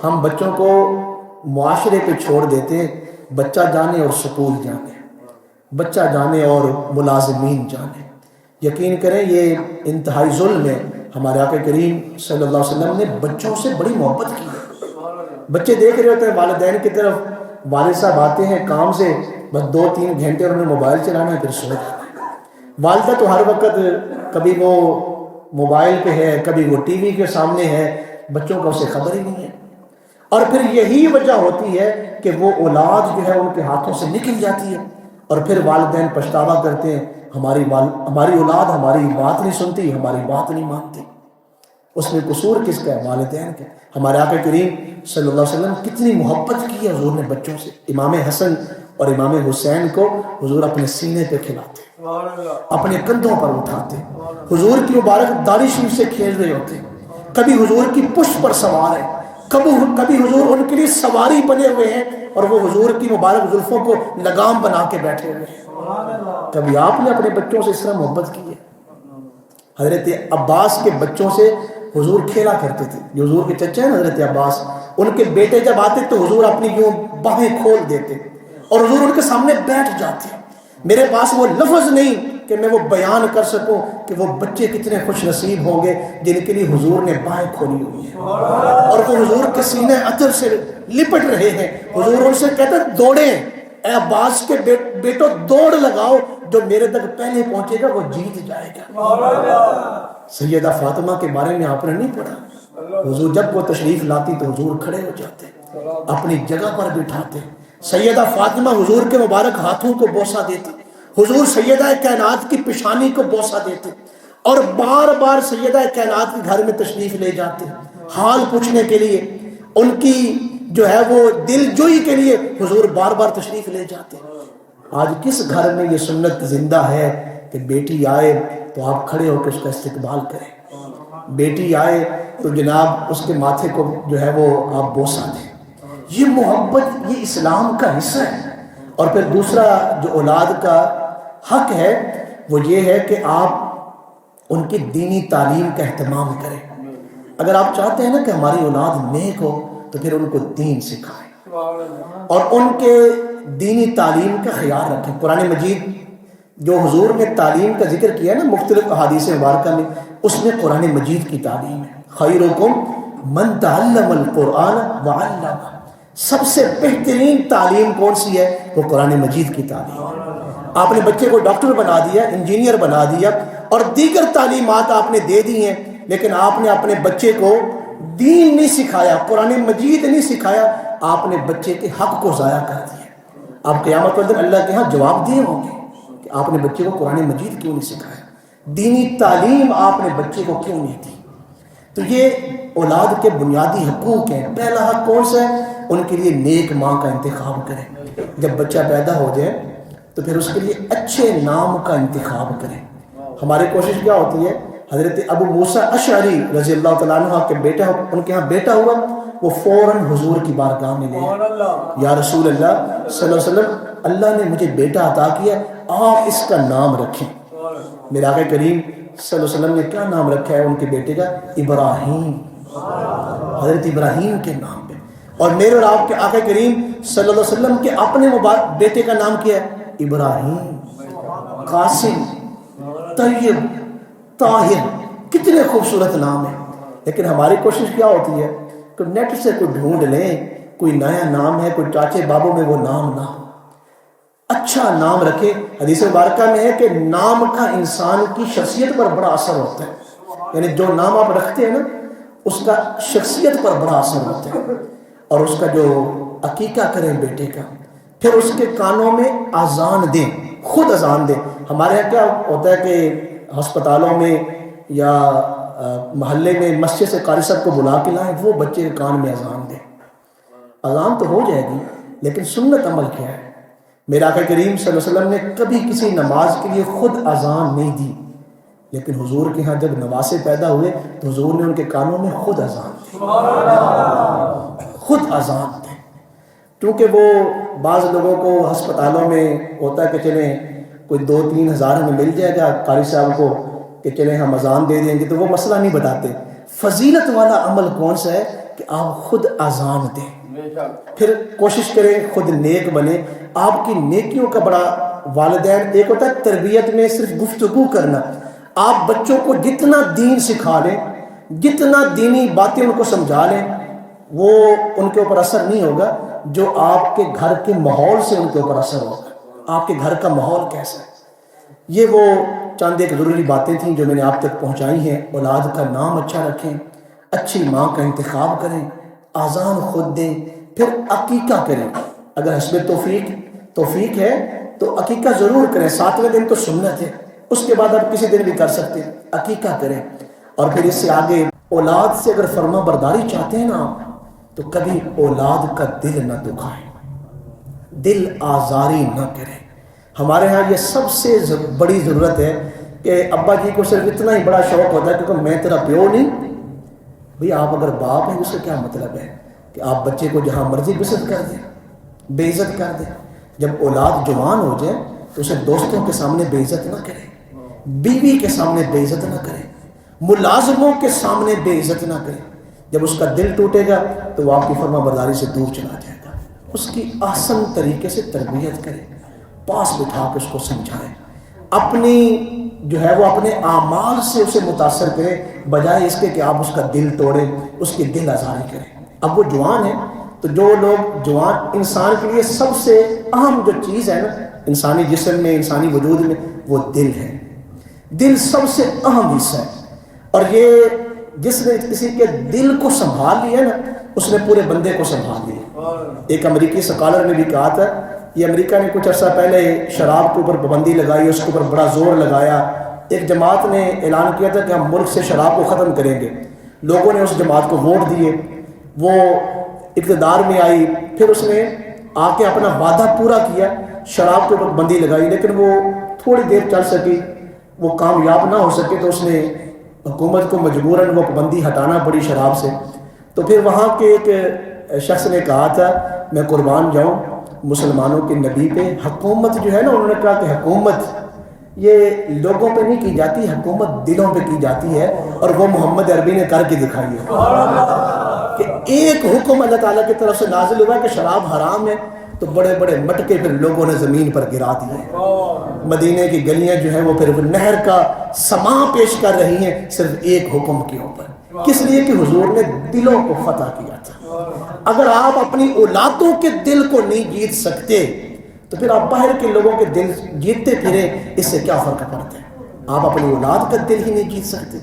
ہم بچوں کو معاشرے پہ چھوڑ دیتے ہیں، بچہ جانے اور سکول جانے، بچہ جانے اور ملازمین جانے۔ یقین کریں یہ انتہائی ظلم ہے۔ ہمارے آقا کریم صلی اللہ علیہ وسلم نے بچوں سے بڑی محبت کی ہے۔ بچے دیکھ رہے ہوتے ہیں والدین کی طرف، والد صاحب آتے ہیں کام سے، بس 2-3 گھنٹے انہوں نے موبائل چلانا ہے پھر سو جانا ہے۔ والدہ تو ہر وقت کبھی وہ موبائل پہ ہے، کبھی وہ ٹی وی کے سامنے ہے، بچوں کا اسے خبر ہی نہیں ہے۔ اور پھر یہی وجہ ہوتی ہے کہ وہ اولاد جو ہے ان کے ہاتھوں سے نکل جاتی ہے، اور پھر والدین پچھتاوا کرتے ہیں، ہماری اولاد ہماری بات نہیں سنتی، ہماری بات نہیں مانتی۔ اس میں قصور کس کا ہے؟ والدین کا۔ ہمارے آقا کریم صلی اللہ علیہ وسلم کتنی محبت کی ہے حضور نے بچوں سے۔ امام حسن اور امام حسین کو حضور اپنے سینے پہ کھلاتے، اپنے کندھوں پر اٹھاتے، حضور کی مبارک داڑھی شریف سے کھیل رہے ہوتے، کبھی حضور کی پشت پر سوار ہے، کبھی حضور ان کے لیے سواری بنے ہوئے ہیں، اور وہ حضور کی مبارک زلفوں کو لگام بنا کے بیٹھے ہوئے ہیں۔ کبھی آپ نے اپنے بچوں سے اس طرح محبت کی ہے؟ حضرت عباس کے بچوں سے حضور کھیلا کرتے تھے۔ جو حضور کے چچا ہیں حضرت عباس، ان کے بیٹے جب آتے تو حضور اپنی یوں باہیں کھول دیتے اور حضور ان کے سامنے بیٹھ جاتے۔ میرے پاس وہ لفظ نہیں کہ میں وہ بیان کر سکوں کہ وہ بچے کتنے خوش نصیب ہوں گے جن کے لیے حضور نے باہیں کھولی ہوئی ہیں، اور وہ حضور کے سینے عطر سے لپٹ رہے ہیں۔ حضور ان سے کہتے ہیں دوڑیں، اے عباس کے بیٹو دوڑ لگاؤ، جو میرے تک پہلے پہنچے گا وہ جیت جائے گا۔ سیدہ فاطمہ کے بارے میں آپ نے نہیں پڑھا؟ حضور جب وہ تشریف لاتی تو حضور کھڑے ہو جاتے، اپنی جگہ پر بٹھاتے، سیدہ فاطمہ حضور کے مبارک ہاتھوں کو بوسہ دیتی، حضور سیدہ کائنات کی پیشانی کو بوسہ دیتے، اور بار بار سیدہ کائنات کے گھر میں تشریف لے جاتے حال پوچھنے کے لیے، ان کی جو ہے وہ دل جوئی کے لیے حضور بار بار تشریف لے جاتے۔ آج کس گھر میں یہ سنت زندہ ہے کہ بیٹی آئے تو آپ کھڑے ہو کے اس کا استقبال کریں، بیٹی آئے تو جناب اس کے ماتھے کو جو ہے وہ آپ بوسہ دیں؟ یہ محبت یہ اسلام کا حصہ ہے۔ اور پھر دوسرا جو اولاد کا حق ہے وہ یہ ہے کہ آپ ان کی دینی تعلیم کا اہتمام کریں۔ اگر آپ چاہتے ہیں نا کہ ہماری اولاد نیک ہو تو پھر ان کو دین سکھائیں اور ان کے دینی تعلیم کا خیال رکھیں۔ قرآن مجید جو حضور نے تعلیم کا ذکر کیا ہے نا مختلف احادیث مبارکہ میں، اس میں قرآن مجید کی تعلیم ہے۔ خیرکم من تعلم القرآن وعلمہ، سب سے بہترین تعلیم کون سی ہے؟ وہ قرآن مجید کی تعلیم۔ آپ نے بچے کو ڈاکٹر بنا دیا، انجینئر بنا دیا، اور دیگر تعلیمات آپ نے دے دی ہیں، لیکن آپ نے اپنے بچے کو دین نہیں سکھایا، قرآن مجید نہیں سکھایا، آپ نے بچے کے حق کو ضائع کر دیا۔ آپ قیامت کے دن اللہ کے ہاں جواب دیے ہوں گے کہ آپ نے بچے کو قرآن مجید کیوں نہیں سکھایا، دینی تعلیم آپ نے بچے کو کیوں نہیں دی۔ تو یہ اولاد کے بنیادی حقوق ہیں۔ پہلا حق کون سا ہے؟ ان کے لیے نیک ماں کا انتخاب کریں۔ جب بچہ پیدا ہو جائے تو پھر اس کے لیے اچھے نام کا انتخاب کریں۔ ہماری کوشش کیا ہوتی ہے؟ حضرت ابو موسیٰ اشعری رضی اللہ تعالیٰ عنہ کے بیٹا، ان کے ہاں بیٹا ہوا، وہ فوراً حضور کی بارگاہ میں لے آئے، یا رسول اللہ صلی اللہ علیہ وسلم، اللہ نے مجھے بیٹا عطا کیا، آپ اس کا نام رکھیں۔ میرے آقا کریم صلی اللہ علیہ وسلم نے کیا نام رکھا ہے ان کے بیٹے کا؟ ابراہیم، حضرت ابراہیم کے نام پہ۔ اور میرے اور آپ کے آقا کریم صلی اللہ علیہ وسلم کے اپنے مبارک بیٹے کا نام کیا ہے؟ ابراہیم، قاسم، طیب، طاہر، کتنے خوبصورت نام ہیں۔ لیکن ہماری کوشش کیا ہوتی ہے کہ نیٹ سے کوئی ڈھونڈ لیں، کوئی نیا نام ہے، کوئی چاچے بابوں میں وہ نام نہ ہو، اچھا نام رکھے۔ حدیث مبارکہ میں ہے کہ نام کا انسان کی شخصیت پر بڑا اثر ہوتا ہے، یعنی جو نام آپ رکھتے ہیں نا اس کا شخصیت پر بڑا اثر ہوتا ہے۔ اور اس کا جو عقیقہ کریں بیٹے کا، پھر اس کے کانوں میں اذان دیں، خود اذان دیں۔ ہمارے یہاں کیا ہوتا ہے کہ ہسپتالوں میں یا محلے میں مسجد سے قاری صاحب کو بلا کے لائیں، وہ بچے کے کان میں اذان دیں۔ اذان تو ہو جائے گی لیکن سنت عمل کیا ہے؟ میرے آقا کریم صلی اللہ علیہ وسلم نے کبھی کسی نماز کے لیے خود اذان نہیں دی، لیکن حضور کے ہاں جب نواسے پیدا ہوئے تو حضور نے ان کے کانوں میں خود اذان دی، خود اذان دی۔ کیونکہ وہ بعض لوگوں کو ہسپتالوں میں ہوتا ہے کہ چلیں کوئی 2-3 ہزار ہمیں مل جائے گا قاری صاحب کو کہ چلیں ہم اذان دے دیں گے، تو وہ مسئلہ نہیں بتاتے۔ فضیلت والا عمل کون سا ہے کہ آپ خود اذان دیں، پھر کوشش کریں خود نیک بنے. آپ کی نیکیوں کا بڑا والدین، ایک ہوتا ہے تربیت میں صرف گفتگو کرنا، آپ بچوں کو جتنا دین سکھا لیں، جتنا دینی باتیں ان کو سمجھا لیں، وہ ان کے اوپر اثر نہیں ہوگا جو آپ کے گھر کے ماحول سے ان کے اوپر اثر ہوگا. آپ کے گھر کا ماحول کیسا ہے. یہ وہ چند ایک ضروری باتیں تھیں جو میں نے آپ تک پہنچائی ہیں. اولاد کا نام اچھا رکھیں، اچھی ماں کا انتخاب کریں، اذان خود دیں، پھر عقیقہ کریں. اگر حسب توفیق ہے تو عقیقہ ضرور کریں. 7ویں دن تو سنت ہے، اس کے بعد آپ کسی دن بھی کر سکتے ہیں. عقیقہ کریں. اور پھر اس سے آگے اولاد سے اگر فرما برداری چاہتے ہیں نا آپ، تو کبھی اولاد کا دل نہ دکھائیں، دل آزاری نہ کریں. ہمارے ہاں یہ سب سے بڑی ضرورت ہے کہ ابا جی کو صرف اتنا ہی بڑا شوق ہوتا ہے کیونکہ میں تیرا پیو نہیں. بھئی آپ اگر باپ ہیں اس سے کیا مطلب ہے کہ آپ بچے کو جہاں مرضی بےعزت کر دیں، بے عزت کر دیں. جب اولاد جوان ہو جائے تو اسے دوستوں کے سامنے بے عزت نہ کریں، بیوی کے سامنے بے عزت نہ کریں، ملازموں کے سامنے بے عزت نہ کریں. جب اس کا دل ٹوٹے گا تو وہ آپ کی فرما برداری سے دور چلا جائے گا. اس کی آسن طریقے سے تربیت کریں، پاس بٹھا کے اس کو سمجھائیں، اپنی جو ہے وہ اپنے اعمال سے اسے متاثر کریں، بجائے اس کے کہ آپ اس کا دل توڑیں، اس کی دل آزاری کریں. اب وہ جوان ہے تو جو لوگ جوان، انسان کے لیے سب سے اہم جو چیز ہے نا انسانی جسم میں، انسانی وجود میں، وہ دل ہے. دل سب سے اہم حصہ ہے. اور یہ جس نے کسی کے دل کو سنبھال لیا نا اس نے پورے بندے کو سنبھال لیا. ایک امریکی سکالر نے بھی کہا تھا، یہ امریکہ نے کچھ عرصہ پہلے شراب کے اوپر پابندی لگائی، اس کے اوپر بڑا زور لگایا. ایک جماعت نے اعلان کیا تھا کہ ہم ملک سے شراب کو ختم کریں گے. لوگوں نے اس جماعت کو ووٹ دیے، وہ اقتدار میں آئی، پھر اس نے آ کے اپنا وعدہ پورا کیا، شراب کے اوپر پابندی لگائی، لیکن وہ تھوڑی دیر چل سکی، وہ کامیاب نہ ہو سکے تو اس نے حکومت کو مجبوراً وہ پابندی ہٹانا پڑی شراب سے. تو پھر وہاں کے ایک شخص نے کہا تھا، میں قربان جاؤں مسلمانوں کے نبی پہ، حکومت جو ہے نا، انہوں نے کہا کہ حکومت یہ لوگوں پہ نہیں کی جاتی، حکومت دلوں پہ کی جاتی ہے، اور وہ محمد عربی نے کر کے دکھائی ہے کہ ایک حکم اللہ تعالیٰ کی طرف سے نازل ہوا کہ شراب حرام ہے، تو بڑے بڑے مٹکے پھر لوگوں نے زمین پر گرا دیے. مدینے کی گلیاں جو ہیں وہ پھر نہر کا سماں پیش کر رہی ہیں صرف ایک حکم کے اوپر. کس لیے کہ حضور نے دلوں کو فتح کیا تھا. اگر آپ اپنی اولادوں کے دل کو نہیں جیت سکتے تو پھر آپ باہر کے لوگوں کے دل جیتتے پھریں، اس سے کیا فرق پڑتا ہے. آپ اپنی اولاد کا دل ہی نہیں جیت سکتے.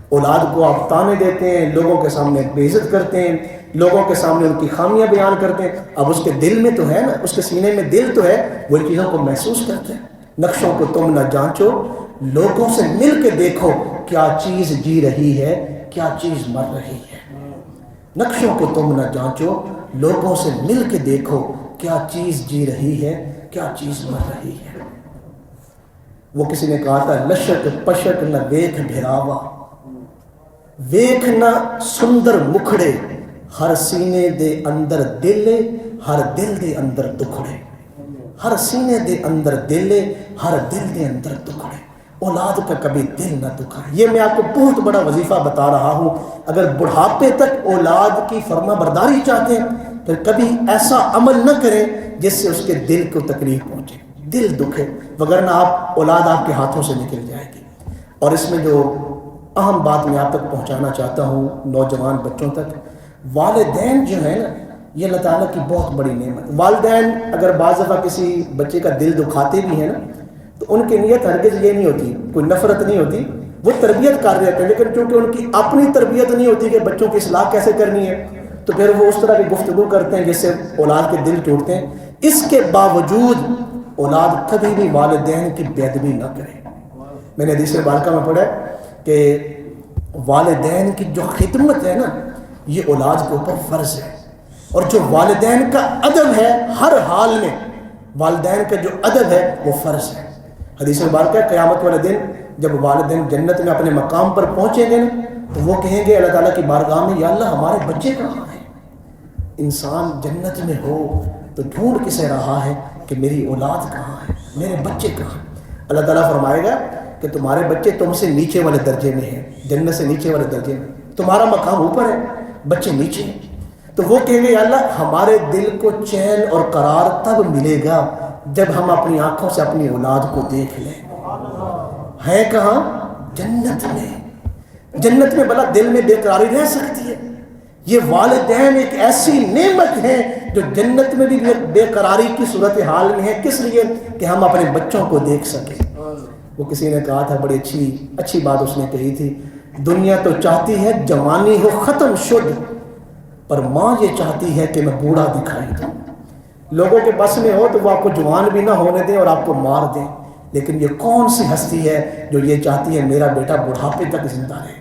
اولاد کو آپ تانے دیتے ہیں، لوگوں کے سامنے بے عزت کرتے ہیں، لوگوں کے سامنے ان کی خامیاں بیان کرتے ہیں. اب اس کے دل میں تو ہے نا، اس کے سینے میں دل تو ہے، وہ ان چیزوں کو محسوس کرتے ہیں. نقشوں کو تم نہ جانچو، لوگوں سے مل کے دیکھو کیا چیز جی رہی ہے، کیا چیز مر رہی ہے. نقشوں کو تم نہ جانچو، لوگوں سے مل کے دیکھو کیا چیز جی رہی ہے، کیا چیز مر رہی ہے. وہ کسی نے کہا تھا، لشک پشک نہ ویکھ بھراوا، ویکھ نہ سندر مکھڑے، ہر سینے دے اندر دل، ہر دل دے اندر دکھڑے. ہر سینے دے اندر دل، ہر دل دے اندر دکھڑے. اولاد کا کبھی دل نہ دکھائے. یہ میں آپ کو بہت بڑا وظیفہ بتا رہا ہوں. اگر بڑھاپے تک اولاد کی فرما برداری چاہتے ہیں پھر کبھی ایسا عمل نہ کریں جس سے اس کے دل کو تکلیف پہنچے، دل دکھے، وگرنہ آپ اولاد آپ کے ہاتھوں سے نکل جائے گی. اور اس میں جو اہم بات میں آپ تک پہنچانا چاہتا ہوں نوجوان بچوں تک، والدین جو ہے نا یہ اللہ تعالیٰ کی بہت بڑی نعمت. والدین اگر بعض دفعہ کسی بچے کا دل دکھاتے بھی ہیں نا تو ان کی نیت ہرگز یہ نہیں ہوتی، کوئی نفرت نہیں ہوتی، وہ تربیت کر رہے ہیں، لیکن چونکہ ان کی اپنی تربیت نہیں ہوتی کہ بچوں کی اصلاح کیسے کرنی ہے تو پھر وہ اس طرح کی گفتگو کرتے ہیں جس سے اولاد کے دل ٹوٹتے ہیں. اس کے باوجود اولاد کبھی بھی والدین کی بے ادبی نہ کرے. میں نے حدیث مبارکہ میں پڑھا کہ والدین کی جو خدمت ہے نا یہ اولاد کے اوپر فرض ہے، اور جو والدین کا ادب ہے ہر حال میں، والدین کا جو ادب ہے وہ فرض ہے. حدیث مبارکہ قیامت والے دن جب والدین جنت میں اپنے مقام پر پہنچیں گے تو وہ کہیں گے اللہ تعالیٰ کی بارگاہ میں، یا اللہ ہمارے بچے کہاں ہیں. انسان جنت میں ہو تو ڈھونڈ کسے رہا ہے کہ میری اولاد کہاں ہے، میرے بچے کہاں. اللہ تعالیٰ فرمائے گا کہ تمہارے بچے تم سے نیچے والے درجے میں ہیں، جنت سے نیچے والے درجے میں، تمہارا مقام اوپر ہے، بچے نیچے ہیں. تو وہ کہیں گے یا اللہ ہمارے دل کو چین اور قرار تب ملے گا جب ہم اپنی آنکھوں سے اپنی اولاد کو دیکھ لیں. ہے کہاں؟ جنت میں. جنت میں بلا دل میں بے قراری رہ سکتی ہے؟ یہ والدین ایک ایسی نعمت ہے جو جنت میں بھی بے قراری کی صورتحال میں ہے. کس لیے؟ کہ ہم اپنے بچوں کو دیکھ سکیں. وہ کسی نے کہا تھا، بڑی اچھی بات اس نے کہی تھی، دنیا تو چاہتی ہے جوانی ہو ختم شد، پر ماں یہ چاہتی ہے کہ میں بوڑھا دکھائی دوں. لوگوں کے بس میں ہو تو وہ آپ کو جوان بھی نہ ہونے دیں اور آپ کو مار دیں، لیکن یہ کون سی ہستی ہے جو یہ چاہتی ہے میرا بیٹا بڑھاپے تک زندہ رہے،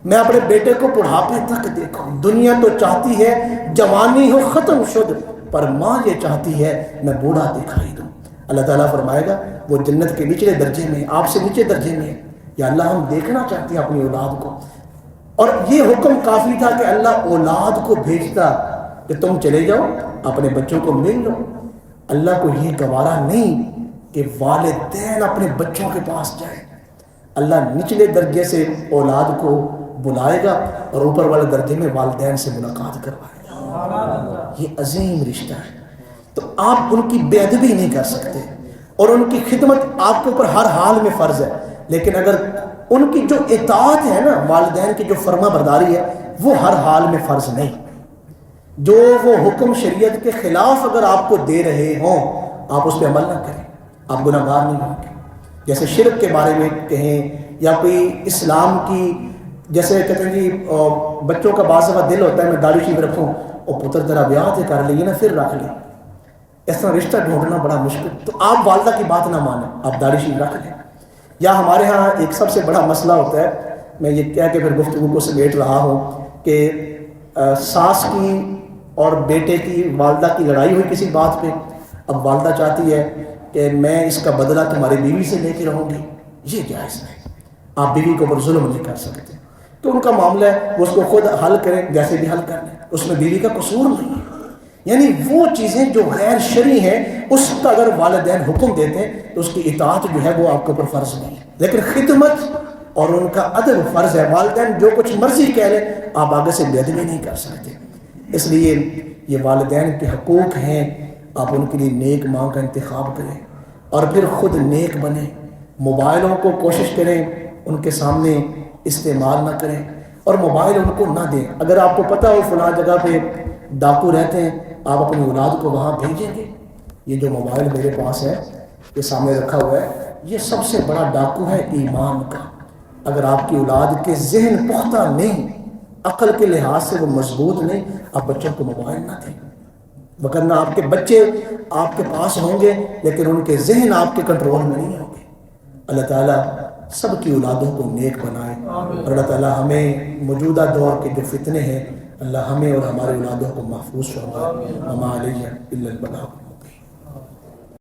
میں اپنے بیٹے کو بڑھاپے تک دیکھوں. دنیا تو چاہتی ہے جوانی ہو ختم شد، پر ماں یہ چاہتی ہے میں بوڑھا دکھائی دوں. اللہ تعالیٰ فرمائے گا وہ جنت کے نچلے درجے میں، آپ سے نیچے درجے میں ہے. یا اللہ ہم دیکھنا چاہتے ہیں اپنی اولاد کو. اور یہ حکم کافی تھا کہ اللہ اولاد کو بھیجتا کہ تم چلے جاؤ اپنے بچوں کو مل لو. اللہ کو یہ گوارا نہیں کہ والدین اپنے بچوں کے پاس جائیں. اللہ نچلے درجے سے اولاد کو بلائے گا اور اوپر والے درجے میں والدین سے ملاقات کروائے گا. یہ عظیم رشتہ ہے. تو آپ ان کی بے ادبی نہیں کر سکتے، اور ان کی خدمت آپ کے اوپر ہر حال میں فرض ہے. لیکن اگر ان کی جو اطاعت ہے نا، والدین کی جو فرما برداری ہے، وہ ہر حال میں فرض نہیں. جو وہ حکم شریعت کے خلاف اگر آپ کو دے رہے ہوں آپ اس پہ عمل نہ کریں، آپ گناہ گار نہیں ہوں گے. جیسے شرک کے بارے میں کہیں، یا کوئی اسلام کی، جیسے کہتے ہیں جی بچوں کا بعض دفعہ دل ہوتا ہے میں داڑھی شریف رکھوں، اور پتر ذرا بیاہ سے کر لیے نا پھر رکھ لیں. اس طرح رشتہ ڈھونڈنا بڑا مشکل. تو آپ والدہ کی بات نہ مانیں، آپ داڑھی شریف رکھ لیں. یا ہمارے ہاں ایک سب سے بڑا مسئلہ ہوتا ہے، میں یہ کہہ کے پھر گفتگو کو سمیٹ رہا ہوں، کہ ساس کی اور بیٹے کی، والدہ کی لڑائی ہوئی کسی بات پہ. اب والدہ چاہتی ہے کہ میں اس کا بدلہ تمہاری بیوی سے لے کے رہوں گی. یہ جائز نہیں، آپ بیوی کے اوپر ظلم نہیں کر سکتے. تو ان کا معاملہ ہے، وہ اس کو خود حل کریں، جیسے بھی حل کر لیں، اس میں بیوی کا قصور نہیں ہے. یعنی وہ چیزیں جو غیر شرعی ہیں اس کا اگر والدین حکم دیتے ہیں تو اس کی اطاعت جو ہے وہ آپ کے اوپر فرض نہیں ہے، لیکن خدمت اور ان کا ادب فرض ہے. والدین جو کچھ مرضی کہہ لیں آپ آگے سے بے ادبی نہیں کر سکتے. اس لیے یہ والدین کے حقوق ہیں، آپ ان کے لیے نیک ماں کا انتخاب کریں اور پھر خود نیک بنیں. موبائلوں کو کوشش کریں ان کے سامنے استعمال نہ کریں، اور موبائل ان کو نہ دیں. اگر آپ کو پتہ ہو فلاں جگہ پہ ڈاکو رہتے ہیں، آپ اپنی اولاد کو وہاں بھیجیں گے. یہ جو موبائل میرے پاس ہے، یہ سامنے رکھا ہوا ہے، یہ سب سے بڑا ڈاکو ہے ایمان کا. اگر آپ کی اولاد کے ذہن پختہ نہیں، عقل کے لحاظ سے وہ مضبوط نہیں، آپ بچوں کو موبائل نہ دیں. وگرنہ آپ کے بچے آپ کے پاس ہوں گے لیکن ان کے ذہن آپ کے کنٹرول میں نہیں ہوں گے. اللہ تعالیٰ سب کی اولادوں کو نیک بنائے، اور اللہ تعالیٰ ہمیں موجودہ دور کے جو فتنے ہیں، اللہ ہمیں اور ہمارے اولادوں کو محفوظ فرمائے. وما علیہ الا البلاغ.